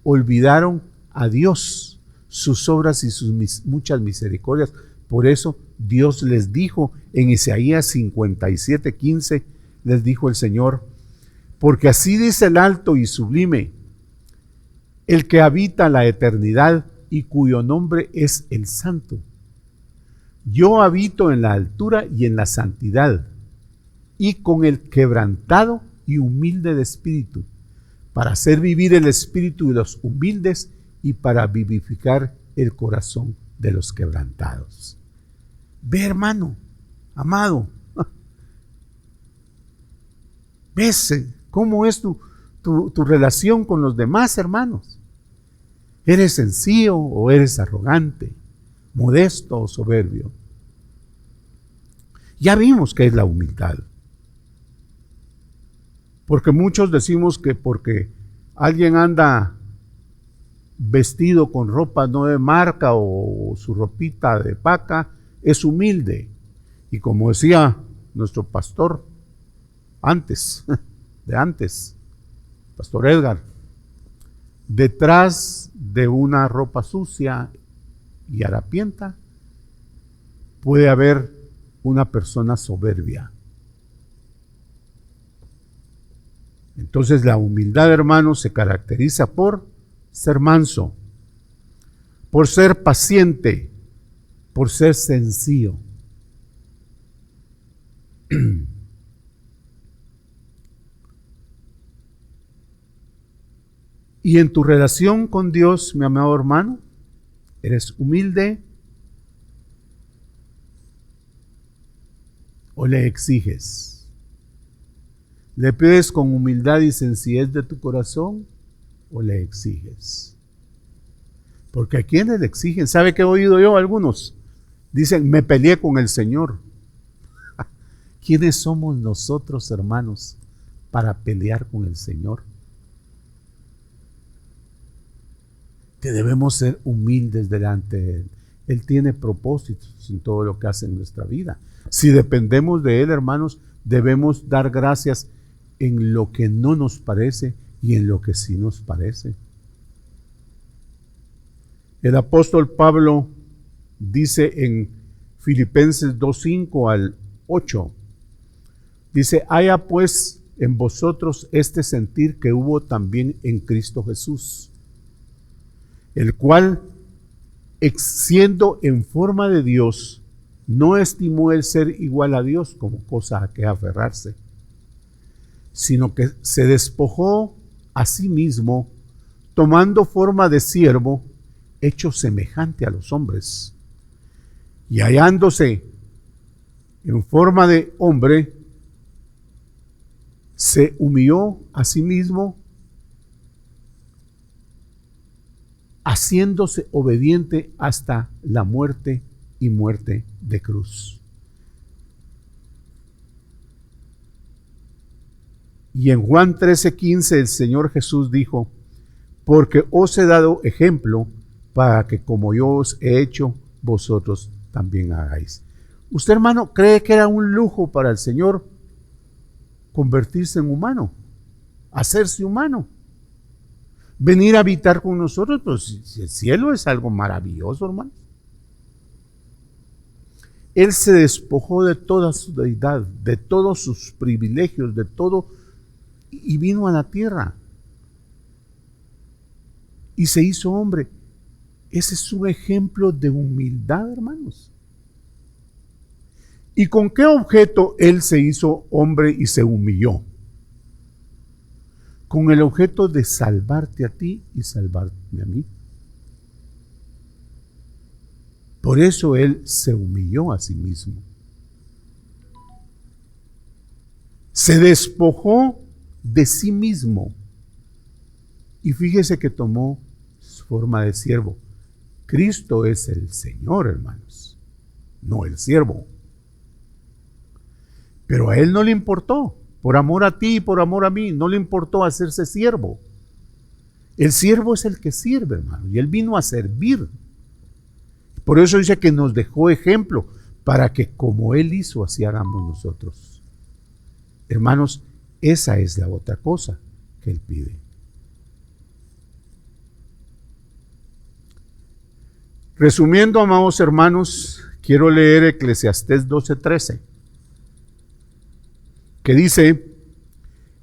olvidaron a Dios, sus obras y sus muchas misericordias. Por eso Dios les dijo en Isaías 57:15, les dijo el Señor: porque así dice el alto y sublime, el que habita la eternidad y cuyo nombre es el Santo. Yo habito en la altura y en la santidad, y con el quebrantado y humilde de espíritu, para hacer vivir el espíritu de los humildes y para vivificar el corazón de los quebrantados. Ve, hermano, amado, ves cómo es tu relación con los demás, hermanos. ¿Eres sencillo o eres arrogante, modesto o soberbio? Ya vimos qué es la humildad. Porque muchos decimos que porque alguien anda vestido con ropa no de marca o su ropita de paca, es humilde. Y como decía nuestro pastor antes, Pastor Edgar, detrás de una ropa sucia y harapienta puede haber una persona soberbia. Entonces la humildad, hermanos, se caracteriza por ser manso, por ser paciente, por ser sencillo. Y en tu relación con Dios, mi amado hermano, ¿eres humilde o le exiges? ¿Le pides con humildad y sencillez de tu corazón o le exiges? Porque a quienes le exigen, ¿sabe qué he oído yo? Algunos dicen: me peleé con el Señor. ¿Quiénes somos nosotros, hermanos, para pelear con el Señor? Que debemos ser humildes delante de Él. Él tiene propósitos en todo lo que hace en nuestra vida. Si dependemos de Él, hermanos, debemos dar gracias en lo que no nos parece y en lo que sí nos parece. El apóstol Pablo dice en Filipenses 2:5 al 8, dice: haya pues en vosotros este sentir que hubo también en Cristo Jesús, el cual, siendo en forma de Dios, no estimó el ser igual a Dios como cosa a que aferrarse, sino que se despojó a sí mismo, tomando forma de siervo, hecho semejante a los hombres, y hallándose en forma de hombre, se humilló a sí mismo, haciéndose obediente hasta la muerte y muerte de cruz. Y en Juan 13:15 el Señor Jesús dijo: porque os he dado ejemplo para que como yo os he hecho, vosotros también hagáis. ¿Usted, hermano, cree que era un lujo para el Señor convertirse en humano, hacerse humano, venir a habitar con nosotros? Pues el cielo es algo maravilloso, hermano. Él se despojó de toda su deidad, de todos sus privilegios, de todo, y vino a la tierra y se hizo hombre. Ese es un ejemplo de humildad, hermanos. ¿Y con qué objeto Él se hizo hombre y se humilló? con el objeto de salvarte a ti y salvarme a mí. Por eso Él se humilló a sí mismo. Se despojó de sí mismo. Y fíjese que tomó forma de siervo. Cristo es el Señor, hermanos, no el siervo. Pero a Él no le importó, por amor a ti y por amor a mí, no le importó hacerse siervo. El siervo es el que sirve, hermano, y Él vino a servir. Por eso dice que nos dejó ejemplo, para que como Él hizo, así hagamos nosotros. Hermanos, esa es la otra cosa que Él pide. Resumiendo, amados hermanos, quiero leer Eclesiastés 12:13, que dice: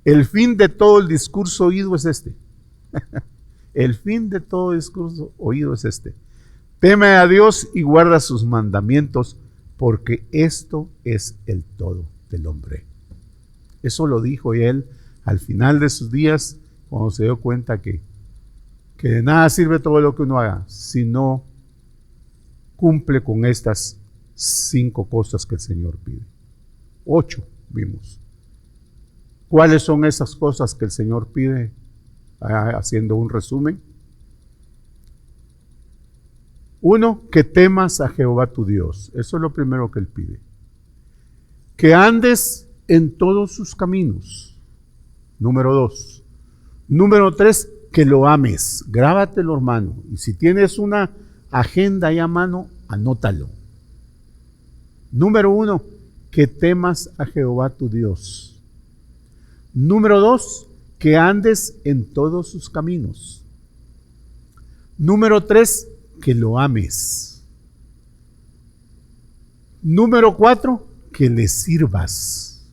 el fin de todo el discurso oído es este. El fin de todo discurso oído es este: teme a Dios y guarda sus mandamientos, porque esto es el todo del hombre. Eso lo dijo Él al final de sus días, cuando se dio cuenta que de nada sirve todo lo que uno haga, si no cumple con estas 5 cosas que el Señor pide. 8 vimos. ¿Cuáles son esas cosas que el Señor pide? Haciendo un resumen. 1, que temas a Jehová tu Dios. Eso es lo primero que Él pide. Que andes en todos sus caminos. Número 2. Número 3, que lo ames. Grábatelo, hermano. Y si tienes una agenda ahí a mano, anótalo. Número 1, que temas a Jehová tu Dios. Número 2, que andes en todos sus caminos. Número 3, que lo ames. Número 4, que le sirvas.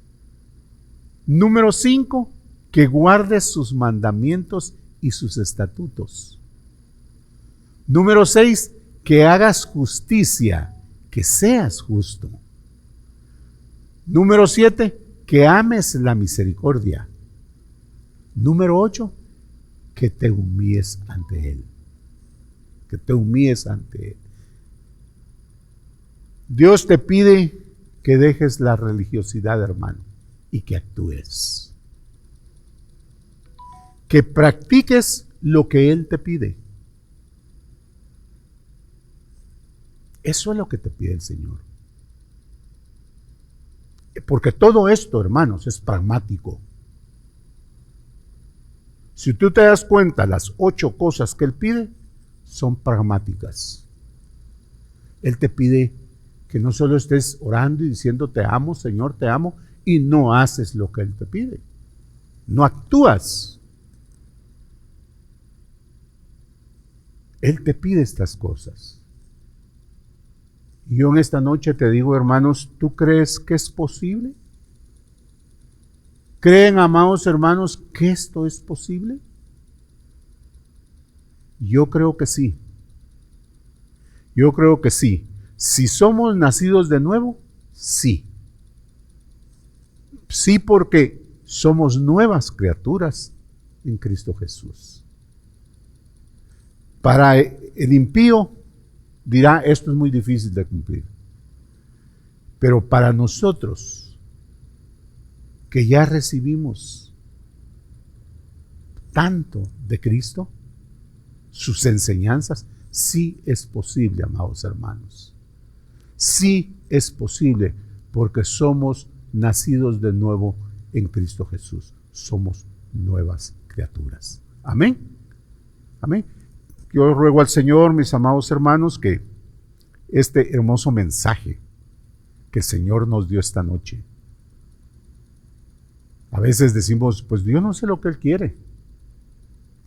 Número 5, que guardes sus mandamientos y sus estatutos. Número 6, que hagas justicia, que seas justo. Número 7, que ames la misericordia. Número 8, que te humilles ante Él. Que te humilles ante Él. Dios te pide que dejes la religiosidad, hermano, y que actúes. Que practiques lo que Él te pide. Eso es lo que te pide el Señor. Porque todo esto, hermanos, es pragmático. Si tú te das cuenta, las 8 cosas que Él pide son pragmáticas. Él te pide que no solo estés orando y diciendo te amo, Señor, te amo, y no haces lo que Él te pide. No actúas. Él te pide estas cosas. Y yo en esta noche te digo, hermanos, ¿tú crees que es posible? ¿Creen, amados hermanos, que esto es posible? Yo creo que sí. Yo creo que sí. Si somos nacidos de nuevo, sí. Sí, porque somos nuevas criaturas en Cristo Jesús. Para el impío dirá, esto es muy difícil de cumplir. Pero para nosotros, que ya recibimos tanto de Cristo, sus enseñanzas, sí es posible, amados hermanos. Sí es posible, porque somos nacidos de nuevo en Cristo Jesús. Somos nuevas criaturas. Amén. Amén. Yo ruego al Señor, mis amados hermanos, que este hermoso mensaje que el Señor nos dio esta noche, a veces decimos, pues yo no sé lo que Él quiere.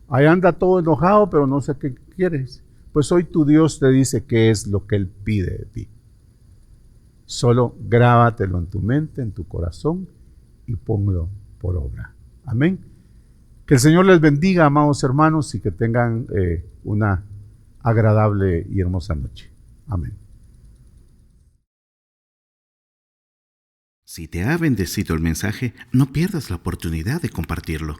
Ahí anda todo enojado, pero no sé qué quieres. Pues hoy tu Dios te dice qué es lo que Él pide de ti. Solo grábatelo en tu mente, en tu corazón, y ponlo por obra. Amén. Que el Señor les bendiga, amados hermanos, y que tengan una agradable y hermosa noche. Amén. Si te ha bendecido el mensaje, no pierdas la oportunidad de compartirlo.